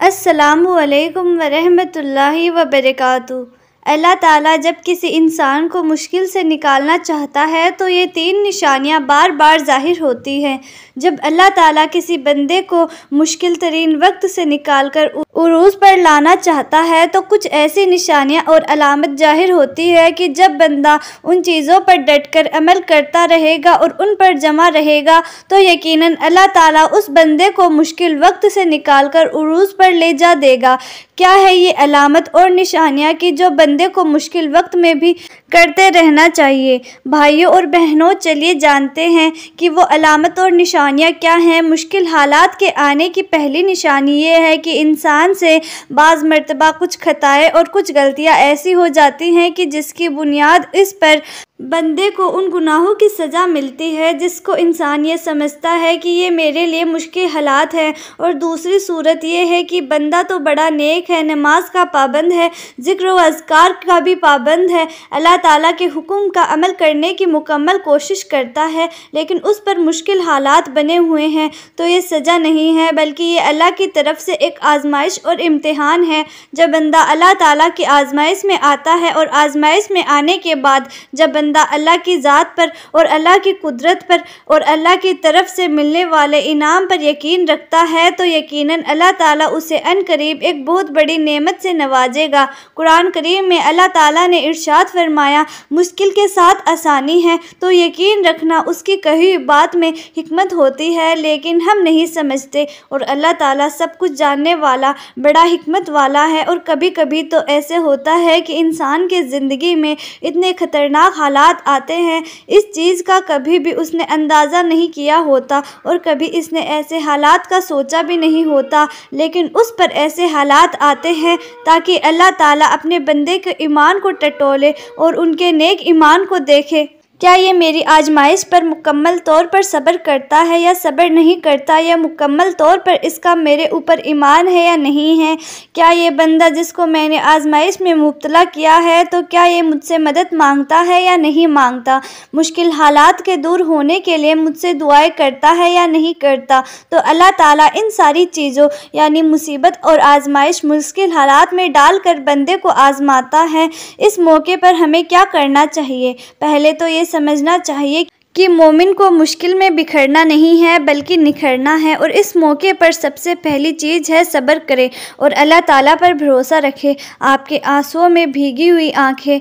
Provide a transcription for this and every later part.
अस्सलामु अलैकुम वरहमतुल्लाहि वबरकातुहू। अल्लाह ताला जब किसी इंसान को मुश्किल से निकालना चाहता है तो ये 3 निशानियाँ बार बार ज़ाहिर होती हैं। जब अल्लाह ताला किसी बंदे को मुश्किल तरीन वक्त से निकाल कर उरूज़ पर लाना चाहता है तो कुछ ऐसी निशानियाँ और अलामत ज़ाहिर होती है कि जब बंदा उन चीज़ों पर डट कर अमल करता रहेगा और उन पर जमा रहेगा तो यकीनन अल्लाह ताला उस बंदे को मुश्किल वक्त से निकाल कर उरूज़ पर ले जा देगा। क्या है ये अलामत और निशानियाँ कि जो बंदे को मुश्किल वक्त में भी करते रहना चाहिए? भाइयों और बहनों, चलिए जानते हैं कि वो अलामत और निशानियाँ क्या हैं। मुश्किल हालात के आने की पहली निशानी ये है कि इंसान से बाज़ मर्तबा कुछ खताएँ और कुछ गलतियाँ ऐसी हो जाती हैं कि जिसकी बुनियाद इस पर बंदे को उन गुनाहों की सज़ा मिलती है जिसको इंसान ये समझता है कि ये मेरे लिए मुश्किल हालात है। और दूसरी सूरत ये है कि बंदा तो बड़ा नेक है, नमाज का पाबंद है, ज़िक्र व अज़कार का भी पाबंद है, अल्लाह ताला के हुक्म का अमल करने की मुकम्मल कोशिश करता है, लेकिन उस पर मुश्किल हालात बने हुए हैं। तो ये सज़ा नहीं है बल्कि ये अल्लाह की तरफ से एक आजमाइश और इम्तिहान है। जब बंदा अल्लाह ताला की आजमाइश में आता है और आजमाइश में आने के बाद जब बंदा अल्लाह की ज़ात पर और अल्लाह की कुदरत पर और अल्लाह की तरफ से मिलने वाले इनाम पर यकीन रखता है तो यकीनन अल्लाह ताला उसे अनकरीब एक बहुत बड़ी नेमत से नवाजेगा। कुरान करीम में अल्लाह ताला ने इरशाद फरमाया, मुश्किल के साथ आसानी है, तो यकीन रखना उसकी कही हुई बात में हिकमत होती है, लेकिन हम नहीं समझते। और अल्लाह ताला सब कुछ जानने वाला, बड़ा हिकमत वाला है। और कभी कभी तो ऐसे होता है कि इंसान के ज़िंदगी में इतने ख़तरनाक हालात आते हैं, इस चीज़ का कभी भी उसने अंदाज़ा नहीं किया होता और कभी इसने ऐसे हालात का सोचा भी नहीं होता, लेकिन उस पर ऐसे हालात आते हैं ताकि अल्लाह ताला अपने बंदे के ईमान को टटोले और उनके नेक ईमान को देखे। क्या ये मेरी आजमाइश पर मुकम्मल तौर पर सब्र करता है या सब्र नहीं करता, या मुकम्मल तौर पर इसका मेरे ऊपर ईमान है या नहीं है? क्या ये बंदा जिसको मैंने आजमाइश में मुब्तला किया है तो क्या ये मुझसे मदद मांगता है या नहीं मांगता? मुश्किल हालात के दूर होने के लिए मुझसे दुआएं करता है या नहीं करता? तो अल्लाह ताला इन सारी चीज़ों यानी मुसीबत और आजमाइश, मुश्किल हालात में डाल कर बंदे को आजमाता है। इस मौके पर हमें क्या करना चाहिए? पहले तो ये समझना चाहिए कि मोमिन को मुश्किल में बिखरना नहीं है बल्कि निखरना है। और इस मौके पर सबसे पहली चीज़ है सब्र करें और अल्लाह ताला पर भरोसा रखें। आपके आंसुओं में भीगी हुई आंखें,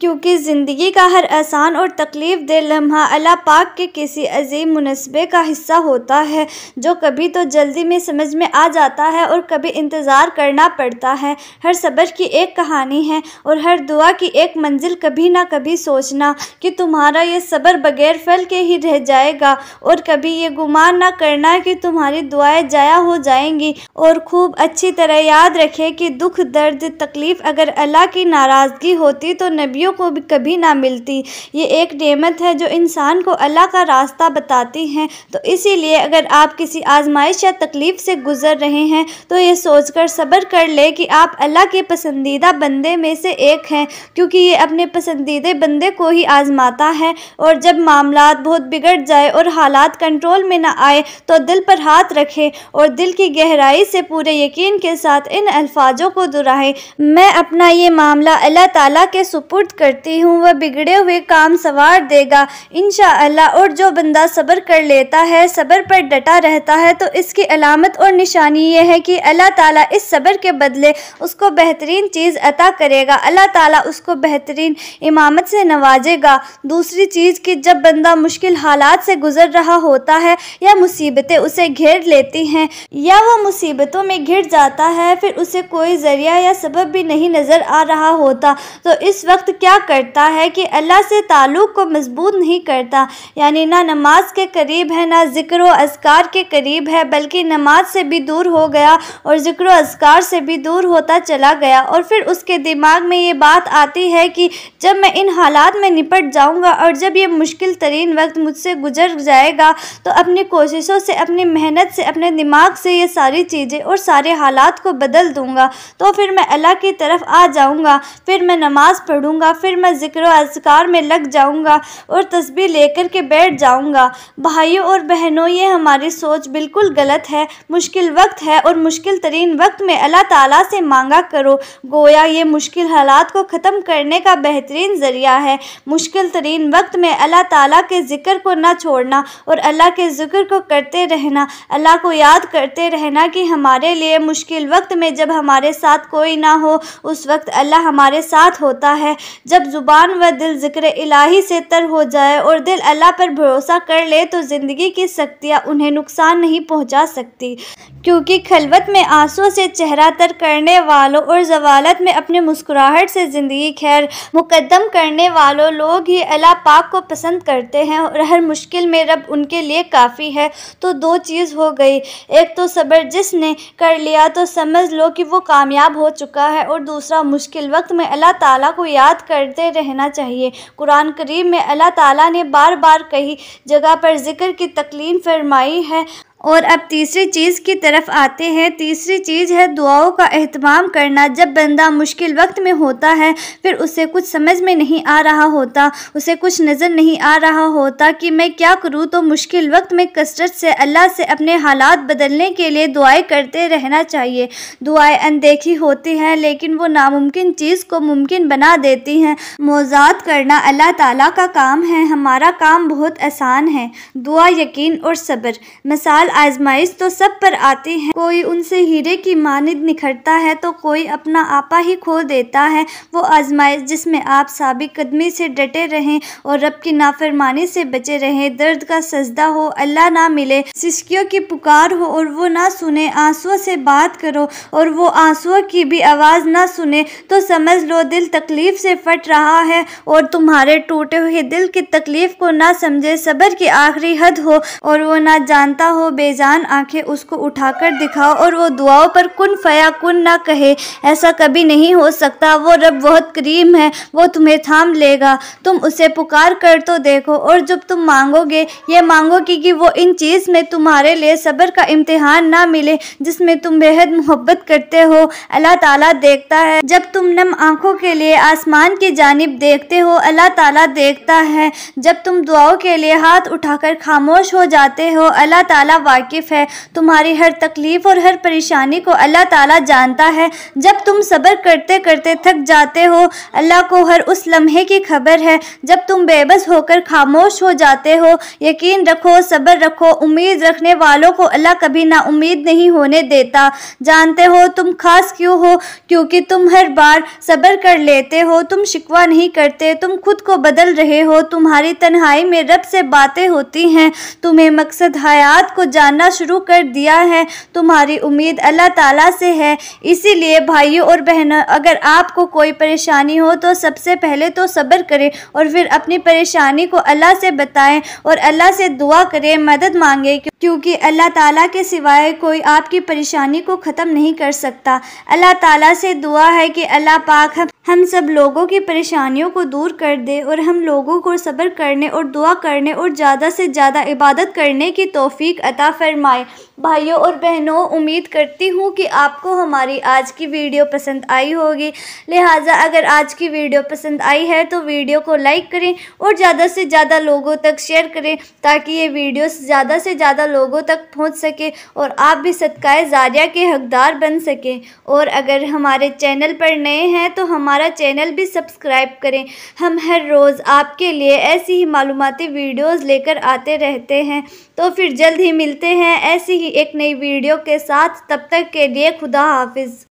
क्योंकि ज़िंदगी का हर आसान और तकलीफ़ दे लम्हा अल्लाह पाक के किसी अजीम मुनस्बे का हिस्सा होता है, जो कभी तो जल्दी में समझ में आ जाता है और कभी इंतज़ार करना पड़ता है। हर सब्र की एक कहानी है और हर दुआ की एक मंजिल। कभी ना कभी सोचना कि तुम्हारा ये सब्र बग़ैर फल के ही रह जाएगा और कभी ये गुमान ना करना कि तुम्हारी दुआएं ज़ाया हो जाएंगी। और खूब अच्छी तरह याद रखें कि दुख, दर्द, तकलीफ़ अगर अल्लाह की नाराज़गी होती तो नबियों को भी कभी ना मिलती। ये एक नेमत है जो इंसान को अल्लाह का रास्ता बताती है। तो इसीलिए अगर आप किसी आजमाइश या तकलीफ़ से गुज़र रहे हैं तो ये सोचकर सब्र कर ले कि आप अल्लाह के पसंदीदा बंदे में से एक हैं, क्योंकि ये अपने पसंदीदा बंदे को ही आजमाता है। और जब मामलात बहुत बिगड़ जाए और हालात कंट्रोल में ना आए तो दिल पर हाथ रखें और दिल की गहराई से पूरे यकीन के साथ इन अल्फाजों को दोहराएं, मैं अपना ये मामला अल्लाह ताला के सुपुर्द करती हूँ, वह बिगड़े हुए काम संवार देगा इंशाअल्लाह। और जो बंदा सब्र कर लेता है, सब्र पर डटा रहता है, तो इसकी अलामत और निशानी ये है कि अल्लाह ताला इस सब्र के बदले उसको बेहतरीन चीज़ अता करेगा। अल्लाह ताला उसको बेहतरीन इमामत से नवाजेगा। दूसरी चीज़ कि जब बंदा मुश्किल हालात से गुजर रहा होता है या मुसीबतें उसे घेर लेती हैं या वह मुसीबतों में घिर जाता है, फिर उसे कोई ज़रिया या सबब भी नहीं नज़र आ रहा होता, तो इस वक्त क्या करता है कि अल्लाह से ताल्लुक़ को मजबूत नहीं करता, यानी ना नमाज के करीब है, ना ज़िक्र व अज़कार के करीब है, बल्कि नमाज से भी दूर हो गया और ज़िक्र व अज़कार से भी दूर होता चला गया। और फिर उसके दिमाग में ये बात आती है कि जब मैं इन हालात में निपट जाऊंगा और जब ये मुश्किल तरीन वक्त मुझसे गुजर जाएगा तो अपनी कोशिशों से, अपनी मेहनत से, अपने दिमाग से ये सारी चीज़ें और सारे हालात को बदल दूंगा। तो फिर मैं अल्लाह की तरफ आ जाऊंगा, फिर मैं नमाज़ पढ़ूंगा, जाऊँगा, फिर मैं ज़िक्र व अज़कार में लग जाऊँगा और तस्बीह लेकर के बैठ जाऊँगा। भाइयों और बहनों, ये हमारी सोच बिल्कुल गलत है। मुश्किल वक्त है और मुश्किल तरीन वक्त में अल्लाह ताला से मांगा करो। गोया ये मुश्किल हालात को ख़त्म करने का बेहतरीन ज़रिया है। मुश्किल तरीन वक्त में अल्लाह ताला के ज़िक्र को ना छोड़ना और अल्लाह के ज़िक्र को करते रहना, अल्लाह को याद करते रहना कि हमारे लिए मुश्किल वक्त में जब हमारे साथ कोई ना हो, उस वक्त अल्लाह हमारे साथ होता है। जब ज़ुबान व दिल ज़िक्र इलाही से तर हो जाए और दिल अल्लाह पर भरोसा कर ले तो ज़िंदगी की सख्तियाँ उन्हें नुकसान नहीं पहुँचा सकती, क्योंकि खलवत में आंसुओं से चेहरा तर करने वालों और ज़वालत में अपने मुस्कुराहट से ज़िंदगी खैर मुकद्दम करने वालों लोग ही अल्लाह पाक को पसंद करते हैं और हर मुश्किल में रब उनके लिए काफ़ी है। तो दो चीज़ हो गई, एक तो सब्र जिसने कर लिया तो समझ लो कि वो कामयाब हो चुका है, और दूसरा मुश्किल वक्त में अल्लाह ताला को याद करते रहना चाहिए। कुरान करीम में अल्लाह ताला ने बार बार कई जगह पर ज़िक्र की तकलीम फरमाई है। और अब तीसरी चीज़ की तरफ आते हैं। तीसरी चीज़ है दुआओं का एहतमाम करना। जब बंदा मुश्किल वक्त में होता है, फिर उसे कुछ समझ में नहीं आ रहा होता, उसे कुछ नज़र नहीं आ रहा होता कि मैं क्या करूँ, तो मुश्किल वक्त में कसरत से अल्लाह से अपने हालात बदलने के लिए दुआएं करते रहना चाहिए। दुआएं अनदेखी होती हैं, लेकिन वो नामुमकिन चीज़ को मुमकिन बना देती हैं। मौज़ात करना अल्लाह ताला का काम है, हमारा काम बहुत आसान है। दुआ, यकीन और सब्र। मिसाल, आजमाइश तो सब पर आती है, कोई उनसे हीरे की मानिंद निखरता है तो कोई अपना आपा ही खो देता है। वो आजमाइश जिसमें आप साबित कदमी से डटे रहें और रब की नाफरमानी से बचे रहें, दर्द का सजदा हो अल्लाह ना मिले, सिसकियों की पुकार हो और वो ना सुने, आंसुओं से बात करो और वो आंसुओं की भी आवाज़ ना सुने, तो समझ लो दिल तकलीफ से फट रहा है और तुम्हारे टूटे हुए दिल की तकलीफ को ना समझे सब्र की आखिरी हद हो और वो ना जानता हो, बेजान आंखें उसको उठाकर दिखाओ और वो दुआओं पर कुन फया कुन ना कहे, ऐसा कभी नहीं हो सकता। वो रब बहुत करीम है, वो तुम्हें थाम लेगा। तुम उसे पुकार कर तो देखो, और जब तुम मांगोगे ये मांगोगे कि वो इन चीज़ में तुम्हारे लिए सब्र का इम्तिहान ना मिले जिसमें तुम बेहद मोहब्बत करते हो। अल्लाह ताला देखता है, जब तुम नम आंखों के लिए आसमान की जानिब देखते हो, अल्लाह ताला देखता है। जब तुम दुआओं के लिए हाथ उठाकर खामोश हो जाते हो, अल्लाह ताला वाकिफ़ है। तुम्हारी हर तकलीफ़ और हर परेशानी को अल्लाह ताला जानता है। जब तुम सब्र करते करते थक जाते हो, अल्लाह को हर उस लम्हे की खबर है। जब तुम बेबस होकर खामोश हो जाते हो, यकीन रखो, सब्र रखो, उम्मीद रखने वालों को अल्लाह कभी ना उम्मीद नहीं होने देता। जानते हो तुम खास क्यों हो? क्योंकि तुम हर बार सब्र कर लेते हो, तुम शिकवा नहीं करते, तुम खुद को बदल रहे हो। तुम्हारी तन्हाई में रब से बातें होती हैं, तुम्हें मकसद हयात को जानना शुरू कर दिया है, तुम्हारी उम्मीद अल्लाह ताला से है। इसीलिए भाइयों और बहनों, अगर आपको कोई परेशानी हो तो सबसे पहले तो सब्र करें और फिर अपनी परेशानी को अल्लाह से बताएं और अल्लाह से दुआ करें, मदद मांगें, क्योंकि अल्लाह ताला के सिवाय कोई आपकी परेशानी को ख़त्म नहीं कर सकता। अल्लाह ताला से दुआ है कि अल्लाह पाक हम सब लोगों की परेशानियों को दूर कर दे और हम लोगों को सब्र करने और दुआ करने और ज़्यादा से ज़्यादा इबादत करने की तौफीक अता फरमाए। भाइयों और बहनों, उम्मीद करती हूँ कि आपको हमारी आज की वीडियो पसंद आई होगी। लिहाजा अगर आज की वीडियो पसंद आई है तो वीडियो को लाइक करें और ज़्यादा से ज़्यादा लोगों तक शेयर करें, ताकि ये वीडियो ज़्यादा से ज़्यादा लोगों तक पहुँच सके और आप भी सदकाए जारिया के हकदार बन सकें। और अगर हमारे चैनल पर नए हैं तो हमारा चैनल भी सब्सक्राइब करें। हम हर रोज़ आपके लिए ऐसी ही मालूमाती वीडियोज़ लेकर आते रहते हैं। तो फिर जल्द ही मिलते हैं ऐसी ही एक नई वीडियो के साथ। तब तक के लिए खुदा हाफिज़।